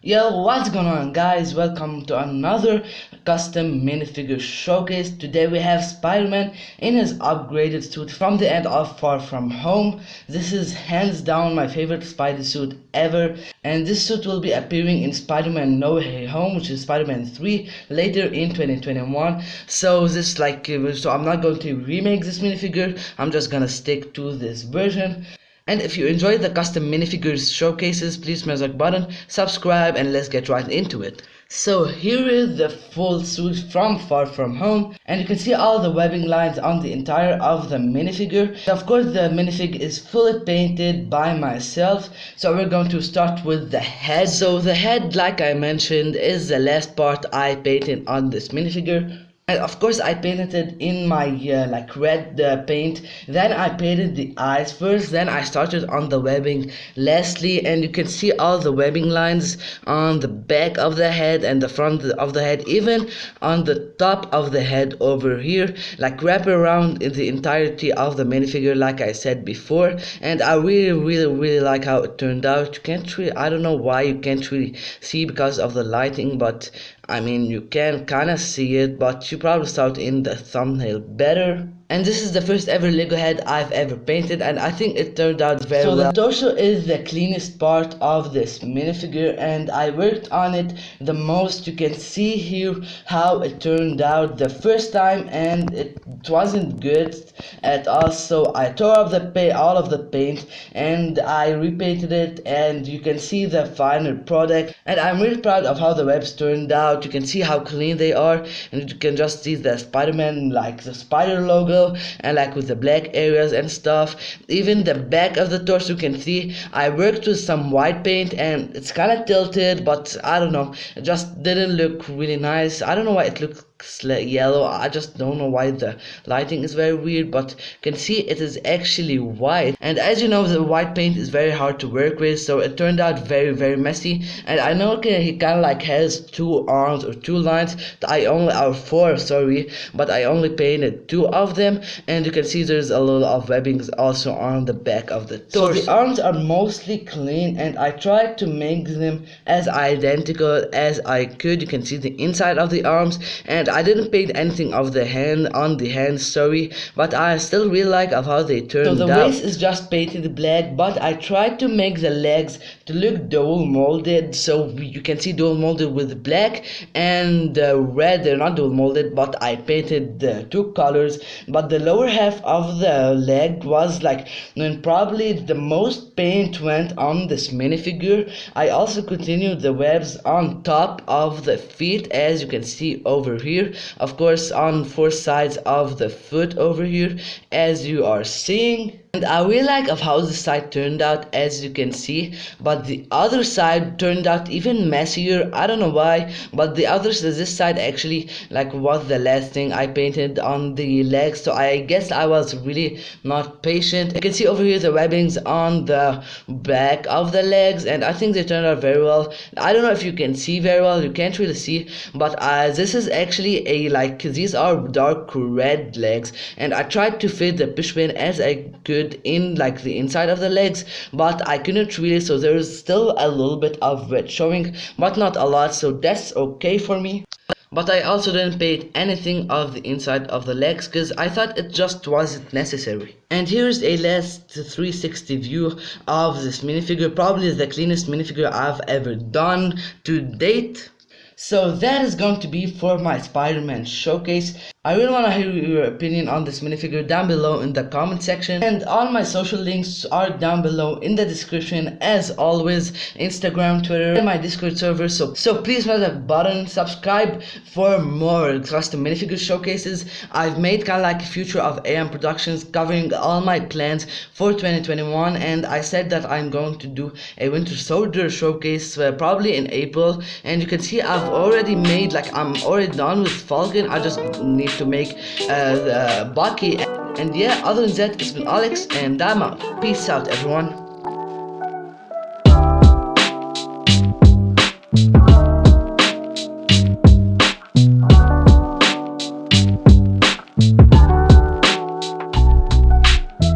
Yo, what's going on, guys? Welcome to another custom minifigure showcase. Today we have Spider-Man in his upgraded suit from the end of Far From Home. This is hands down my favorite Spidey suit ever, and this suit will be appearing in Spider-Man No Way Home, which is Spider-Man 3, later in 2021. So I'm not going to remake this minifigure. I'm just gonna stick to this version. And if you enjoyed the custom minifigures showcases, please smash that button, subscribe, and let's get right into it. So here is the full suit from Far From Home, and you can see all the webbing lines on the entire of the minifigure. Of course, the minifig is fully painted by myself, so we're going to start with the head. So the head, like I mentioned, is the last part I painted on this minifigure. And of course I painted it in my red paint. Then I painted the eyes first, then I started on the webbing lastly, and you can see all the webbing lines on the back of the head and the front of the head, even on the top of the head over here, like wrap around in the entirety of the minifigure, like I said before. And I really like how it turned out. You can't really, I don't know why you can't really see because of the lighting, but I mean, you can kind of see it, but you probably saw it in the thumbnail better. And this is the first ever Lego head I've ever painted, and I think it turned out very well. So the torso is the cleanest part of this minifigure, and I worked on it the most. You can see here how it turned out the first time, and it wasn't good at all. So I tore up all of the paint, and I repainted it, and you can see the final product. And I'm really proud of how the webs turned out. You can see how clean they are, and you can just see the Spider-Man, like the spider logo, and like with the black areas and stuff. Even the back of the torso, you can see I worked with some white paint, and it's kind of tilted, but I don't know, it just didn't look really nice. I don't know why it looks like yellow. I just don't know why the lighting is very weird, but you can see it is actually white. And as you know, the white paint is very hard to work with, so it turned out very messy. And I know he kind of like has two arms or two lines, four, sorry, but I only painted two of them. And you can see there's a lot of webbings also on the back of the torso. So the arms are mostly clean, and I tried to make them as identical as I could. You can see the inside of the arms, and I didn't paint anything of the hand on the hands, sorry, but I still really like of how they turned out. So the waist is just painted black, but I tried to make the legs to look dual molded, so you can see dual molded with black and red. They're not dual molded, but I painted the two colors. But the lower half of the leg was like, when probably the most paint went on this minifigure. I also continued the webs on top of the feet, as you can see over here, of course on four sides of the foot over here, as you are seeing. And I really like of how the side turned out, as you can see, but the other side turned out even messier. I don't know why, but this side actually like was the last thing I painted on the legs, so I guess I was really not patient. You can see over here the webbings on the back of the legs, and I think they turned out very well. I don't know if you can see very well, you can't really see, but this is actually these are dark red legs, and I tried to fit the pushpin as I could in like the inside of the legs, but I couldn't really, so there's still a little bit of red showing, but not a lot, so that's okay for me. But I also didn't paint anything of the inside of the legs because I thought it just wasn't necessary. And here's a last 360 view of this minifigure. Probably the cleanest minifigure I've ever done to date. So that is going to be for my Spider-Man showcase. I really want to hear your opinion on this minifigure down below in the comment section, and all my social links are down below in the description, as always, Instagram, Twitter, and my Discord server. So please smash that button, subscribe for more custom minifigure showcases. I've made kind of like a future of AM Productions covering all my plans for 2021, and I said that I'm going to do a Winter Soldier showcase probably in April. And you can see I've already made, like, I'm already done with Falcon. I just need to make Bucky. And yeah, other than that, it's been Alex, and I'm out. Peace out, everyone.